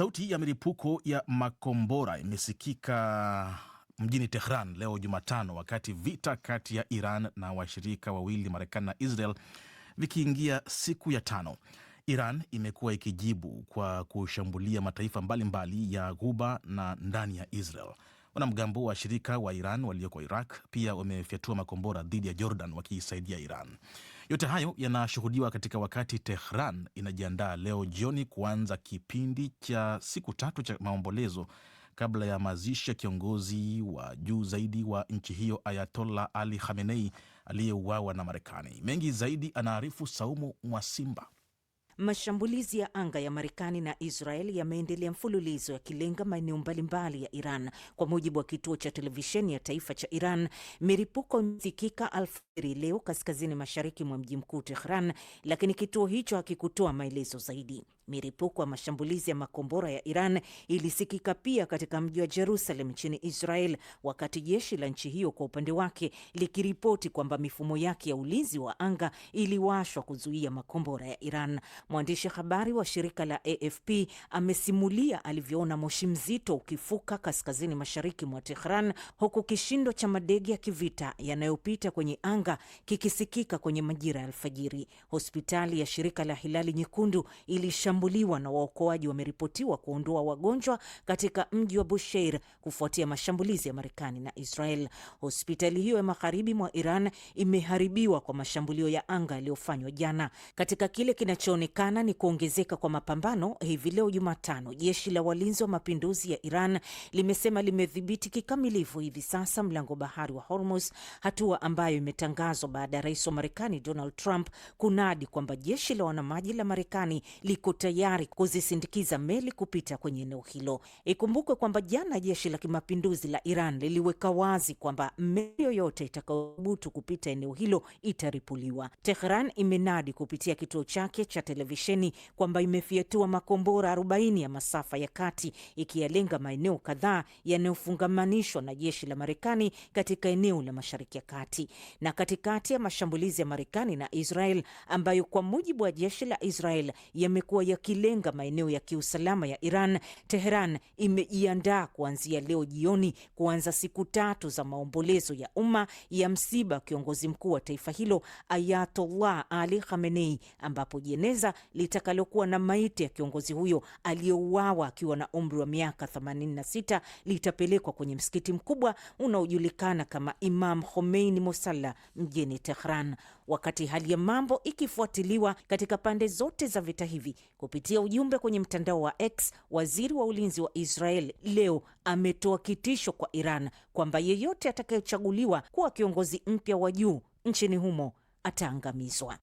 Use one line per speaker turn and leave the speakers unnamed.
Sauti ya milipuko ya makombora imesikika mjini Tehran leo Jumatano, wakati vita kati ya Iran na washirika wawili Marekani na Israel vikiingia siku ya 5. Iran imekuwa ikijibu kwa kushambulia mataifa mbalimbali ya Ghuba na ndani ya Israel. Wanamgambo wa shirika wa Iran walioko Iraq pia wamefyatua makombora dhidi ya Jordan wakiisaidia Iran. Yote hayo yanashuhudiwa katika wakati Tehran inajiandaa leo jioni kuanza kipindi cha siku 3 cha maombolezo kabla ya mazishi ya kiongozi wa juu zaidi wa nchi hiyo Ayatollah Ali Khamenei aliyeuawa na Marekani. Mengi zaidi anaarifu Saumu Mwasimba.
Mashambulizi ya anga ya Marekani na Israel yameendelea mfululizo yakilenga maeneo mbalimbali ya Iran. Kwa mujibu wa kituo cha televisheni ya taifa cha Iran, milipuko imesikika alfajiri leo kaskazini mashariki mwa mji mkuu Tehran, lakini kituo hicho hakikutoa maelezo zaidi. Milipuko ya mashambulizi ya makombora ya Iran ilisikika pia katika mji wa Jerusalem nchini Israel, wakati jeshi la nchi hiyo kwa upande wake likiripoti kwamba mifumo yake ya ulinzi wa anga iliwashwa kuzuia makombora ya Iran. Mwandishi habari wa shirika la AFP amesimulia alivyoona moshi mzito ukifuka kaskazini mashariki mwa Tehran, huku kishindo cha madege ya kivita yanayopita kwenye anga kikisikika kwenye majira ya alfajiri. Hospitali ya shirika la Hilali Nyekundu ilishambuliwa na waokoaji wameripotiwa kuondoa wagonjwa katika mji wa Bushehr kufuatia mashambulizi ya Marekani na Israel. Hospitali hiyo ya magharibi mwa Iran imeharibiwa kwa mashambulio ya anga yaliyofanywa jana. Katika kile kinachoonekana ni kuongezeka kwa mapambano, hivi leo Jumatano, jeshi la walinzi wa mapinduzi ya Iran limesema limedhibiti kikamilifu hivi sasa mlango bahari wa Hormuz, hatua ambayo imetangazwa baada ya rais wa Marekani Donald Trump kunadi kwamba jeshi la wanamaji la Marekani liko tayari kuzisindikiza meli kupita kwenye eneo hilo. Ikumbukwe kwamba jana jeshi la kimapinduzi la Iran liliweka wazi kwamba meli yoyote itakayobutu kupita eneo hilo itaripuliwa. Tehran imenadi kupitia kituo chake cha televisheni kwamba imefyatua makombora 40 ya masafa ya kati, ikiyalenga maeneo kadhaa yanayofungamanishwa na jeshi la Marekani katika eneo la Mashariki ya Kati. Na katikati ya mashambulizi ya Marekani na Israel ambayo kwa mujibu wa jeshi la Israel yamekuwa yakilenga maeneo ya kiusalama ya Iran, Tehran imejiandaa kuanzia leo jioni kuanza siku 3 za maombolezo ya umma ya msiba wa kiongozi mkuu wa taifa hilo Ayatollah Ali Khamenei, ambapo jeneza litakalokuwa na maiti ya kiongozi huyo aliyeuawa akiwa na umri wa miaka 86 litapelekwa kwenye msikiti mkubwa unaojulikana kama Imam Khomeini Musalla mjini Tehran, wakati hali ya mambo ikifuatiliwa katika pande zote za vita hivi. Kupitia ujumbe kwenye mtandao wa X, waziri wa ulinzi wa Israel leo ametoa kitisho kwa Iran kwamba yeyote atakayechaguliwa kuwa kiongozi mpya wa juu nchini humo ataangamizwa.